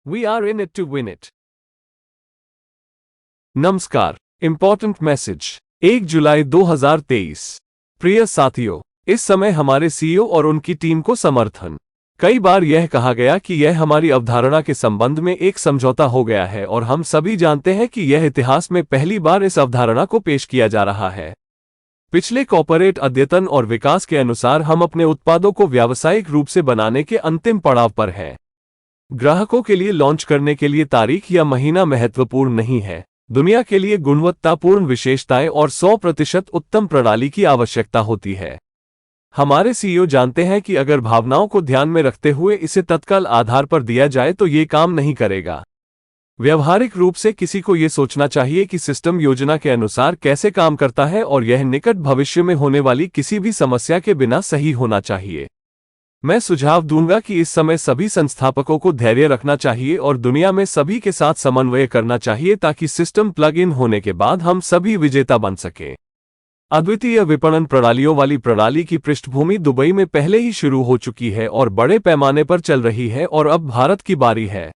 We are in it to win it. नमस्कार। Important message 1 जुलाई 2023। प्रिय साथियों, इस समय हमारे सीईओ और उनकी टीम को समर्थन। कई बार यह कहा गया कि यह हमारी अवधारणा के संबंध में एक समझौता हो गया है और हम सभी जानते हैं कि यह इतिहास में पहली बार इस अवधारणा को पेश किया जा रहा है। पिछले कॉर्पोरेट अद्यतन और विकास के अनुसार हम अपने उत्पादों को व्यावसायिक रूप से बनाने के अंतिम पड़ाव पर हैं। ग्राहकों के लिए लॉन्च करने के लिए तारीख या महीना महत्वपूर्ण नहीं है। दुनिया के लिए गुणवत्तापूर्ण विशेषताएं और 100% उत्तम प्रणाली की आवश्यकता होती है। हमारे सीईओ जानते हैं कि अगर भावनाओं को ध्यान में रखते हुए इसे तत्काल आधार पर दिया जाए तो ये काम नहीं करेगा। व्यवहारिक रूप से किसी को यह सोचना चाहिए कि सिस्टम योजना के अनुसार कैसे काम करता है और यह निकट भविष्य में होने वाली किसी भी समस्या के बिना सही होना चाहिए। मैं सुझाव दूंगा कि इस समय सभी संस्थापकों को धैर्य रखना चाहिए और दुनिया में सभी के साथ समन्वय करना चाहिए ताकि सिस्टम प्लग इन होने के बाद हम सभी विजेता बन सकें। अद्वितीय विपणन प्रणालियों वाली प्रणाली की पृष्ठभूमि दुबई में पहले ही शुरू हो चुकी है और बड़े पैमाने पर चल रही है और अब भारत की बारी है।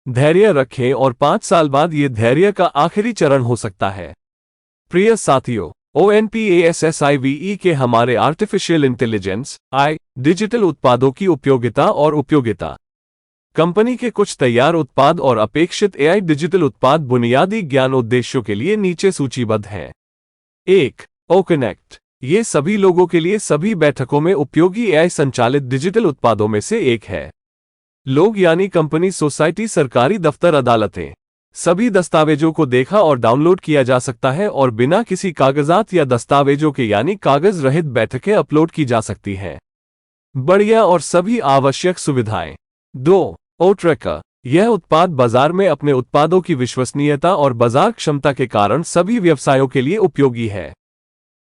धैर्य रखें और 5 साल बाद ये धैर्य का आखिरी चरण हो सकता है। प्रिय साथियों, ONPASSIVE के हमारे आर्टिफिशियल इंटेलिजेंस डिजिटल उत्पादों की उपयोगिता और उपयोगिता। कंपनी के कुछ तैयार उत्पाद और अपेक्षित AI डिजिटल उत्पाद बुनियादी ज्ञान उद्देश्यों के लिए नीचे सूचीबद्ध हैं। 1. OConnect। ये सभी लोगों के लिए सभी बैठकों में उपयोगी AI संचालित डिजिटल उत्पादों में से एक है। लोग यानी कंपनी, सोसाइटी, सरकारी दफ्तर, अदालतें, सभी दस्तावेजों को देखा और डाउनलोड किया जा सकता है और बिना किसी कागजात या दस्तावेजों के यानी कागज रहित बैठकें अपलोड की जा सकती हैं। बढ़िया और सभी आवश्यक सुविधाएं। 2. OTracker। यह उत्पाद बाजार में अपने उत्पादों की विश्वसनीयता और बाजार क्षमता के कारण सभी व्यवसायों के लिए उपयोगी है।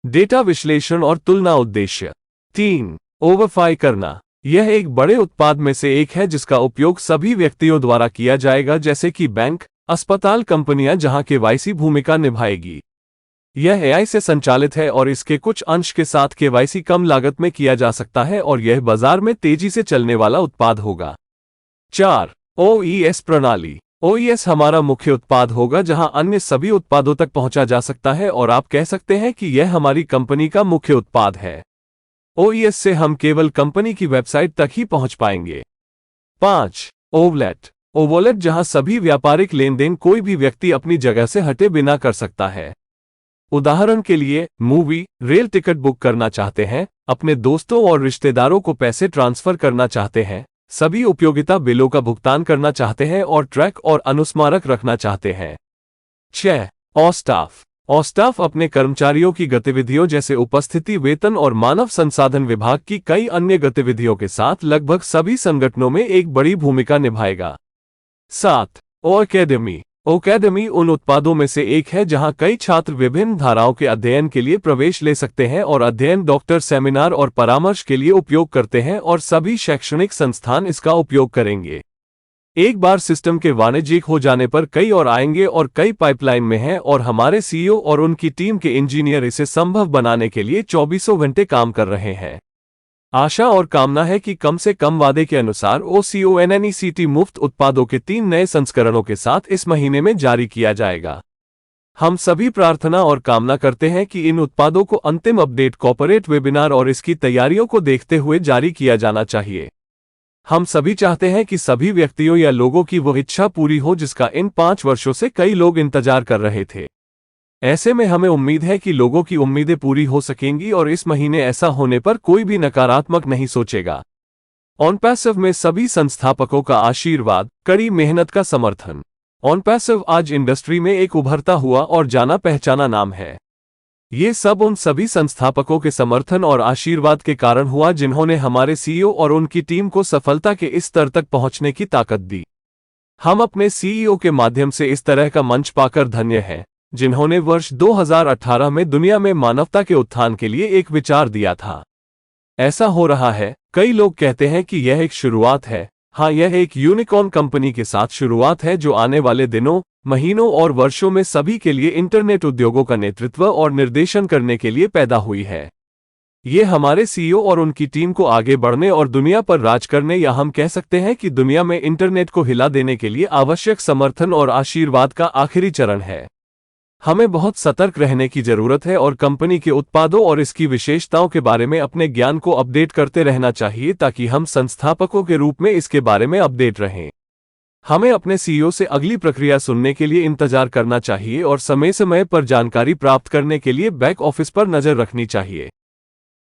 डेटा विश्लेषण और तुलना उद्देश्य। 3. OverFi करना। यह एक बड़े उत्पाद में से एक है जिसका उपयोग सभी व्यक्तियों द्वारा किया जाएगा, जैसे कि बैंक, अस्पताल, कंपनियां, जहां KYC भूमिका निभाएगी। यह AI से संचालित है और इसके कुछ अंश के साथ KYC कम लागत में किया जा सकता है और यह बाजार में तेजी से चलने वाला उत्पाद होगा। 4. OES प्रणाली। OES हमारा मुख्य उत्पाद होगा जहां अन्य सभी उत्पादों तक पहुंचा जा सकता है और आप कह सकते हैं कि यह हमारी कंपनी का मुख्य उत्पाद है। OES से हम केवल कंपनी की वेबसाइट तक ही पहुंच पाएंगे। 5. OWallet। OWallet जहां सभी व्यापारिक लेनदेन कोई भी व्यक्ति अपनी जगह से हटे बिना कर सकता है। उदाहरण के लिए, मूवी, रेल टिकट बुक करना चाहते हैं, अपने दोस्तों और रिश्तेदारों को पैसे ट्रांसफर करना चाहते हैं, सभी उपयोगिता बिलों का भुगतान करना चाहते हैं और ट्रैक और अनुस्मारक रखना चाहते हैं। 6. OStaff। OStaff अपने कर्मचारियों की गतिविधियों जैसे उपस्थिति, वेतन और मानव संसाधन विभाग की कई अन्य गतिविधियों के साथ लगभग सभी संगठनों में एक बड़ी भूमिका निभाएगा। 7. OAcademy। OAcademy उन उत्पादों में से एक है जहां कई छात्र विभिन्न धाराओं के अध्ययन के लिए प्रवेश ले सकते हैं और अध्ययन, डॉक्टर, सेमिनार और परामर्श के लिए उपयोग करते हैं और सभी शैक्षणिक संस्थान इसका उपयोग करेंगे। एक बार सिस्टम के वाणिज्यिक हो जाने पर कई और आएंगे और कई पाइपलाइन में हैं और हमारे सीईओ और उनकी टीम के इंजीनियर इसे संभव बनाने के लिए 24 घंटे काम कर रहे हैं। आशा और कामना है कि कम से कम वादे के अनुसार OCONNECT मुफ्त उत्पादों के 3 नए संस्करणों के साथ इस महीने में जारी किया जाएगा। हम सभी प्रार्थना और कामना करते हैं कि इन उत्पादों को अंतिम अपडेट कॉर्पोरेट वेबिनार और इसकी तैयारियों को देखते हुए जारी किया जाना चाहिए। हम सभी चाहते हैं कि सभी व्यक्तियों या लोगों की वो इच्छा पूरी हो जिसका इन 5 वर्षों से कई लोग इंतजार कर रहे थे। ऐसे में हमें उम्मीद है कि लोगों की उम्मीदें पूरी हो सकेंगी और इस महीने ऐसा होने पर कोई भी नकारात्मक नहीं सोचेगा। OnPassive में सभी संस्थापकों का आशीर्वाद, कड़ी मेहनत का समर्थन। OnPassive आज इंडस्ट्री में एक उभरता हुआ और जाना पहचाना नाम है। ये सब उन सभी संस्थापकों के समर्थन और आशीर्वाद के कारण हुआ जिन्होंने हमारे सीईओ और उनकी टीम को सफलता के इस स्तर तक पहुंचने की ताकत दी। हम अपने सीईओ के माध्यम से इस तरह का मंच पाकर धन्य हैं, जिन्होंने वर्ष 2018 में दुनिया में मानवता के उत्थान के लिए एक विचार दिया था। ऐसा हो रहा है। कई लोग कहते हैं कि यह एक शुरुआत है। हाँ, यह एक यूनिकॉर्न कंपनी के साथ शुरुआत है जो आने वाले दिनों, महीनों और वर्षों में सभी के लिए इंटरनेट उद्योगों का नेतृत्व और निर्देशन करने के लिए पैदा हुई है। ये हमारे सीईओ और उनकी टीम को आगे बढ़ने और दुनिया पर राज करने, या हम कह सकते हैं कि दुनिया में इंटरनेट को हिला देने के लिए आवश्यक समर्थन और आशीर्वाद का आखिरी चरण है। हमें बहुत सतर्क रहने की जरूरत है और कंपनी के उत्पादों और इसकी विशेषताओं के बारे में अपने ज्ञान को अपडेट करते रहना चाहिए ताकि हम संस्थापकों के रूप में इसके बारे में अपडेट रहें। हमें अपने सीईओ से अगली प्रक्रिया सुनने के लिए इंतजार करना चाहिए और समय समय पर जानकारी प्राप्त करने के लिए बैक ऑफिस पर नजर रखनी चाहिए।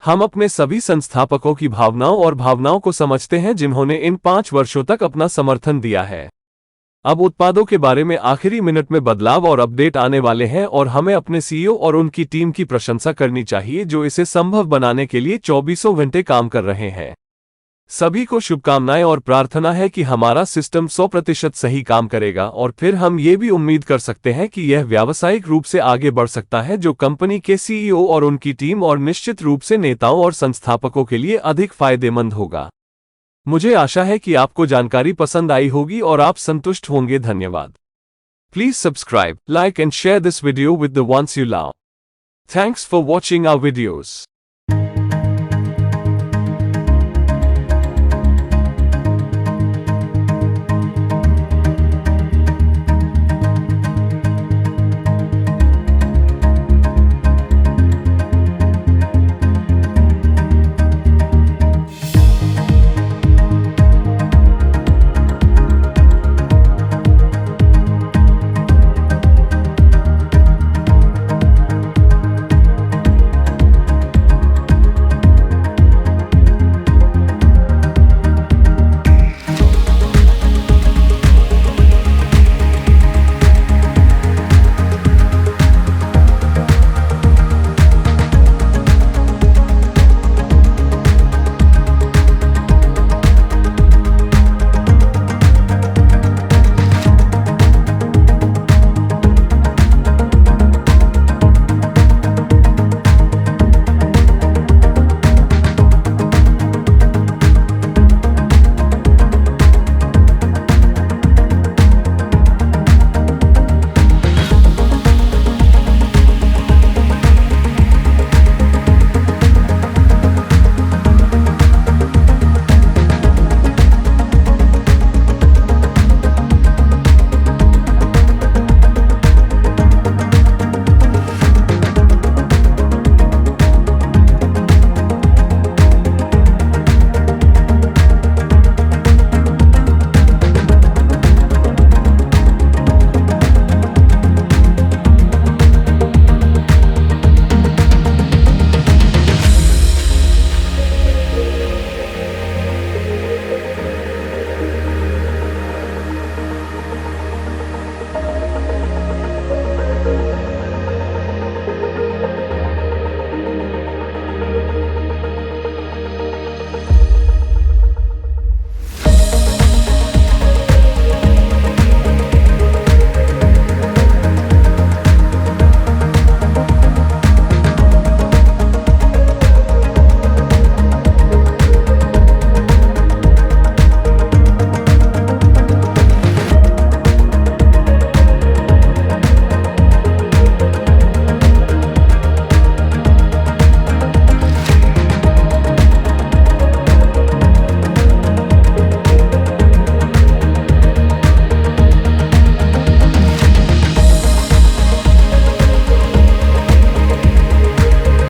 हम अपने सभी संस्थापकों की भावनाओं और भावनाओं को समझते हैं जिन्होंने इन 5 वर्षों तक अपना समर्थन दिया है। अब उत्पादों के बारे में आखिरी मिनट में बदलाव और अपडेट आने वाले हैं और हमें अपने सीईओ और उनकी टीम की प्रशंसा करनी चाहिए जो इसे संभव बनाने के लिए 24 घंटे काम कर रहे हैं। सभी को शुभकामनाएं और प्रार्थना है कि हमारा सिस्टम 100% सही काम करेगा और फिर हम ये भी उम्मीद कर सकते हैं कि यह व्यावसायिक रूप से आगे बढ़ सकता है, जो कंपनी के सीईओ और उनकी टीम और निश्चित रूप से नेताओं और संस्थापकों के लिए अधिक फायदेमंद होगा। मुझे आशा है कि आपको जानकारी पसंद आई होगी और आप संतुष्ट होंगे। धन्यवाद। Please subscribe, like and share this video with the ones you love. Thanks for watching our videos.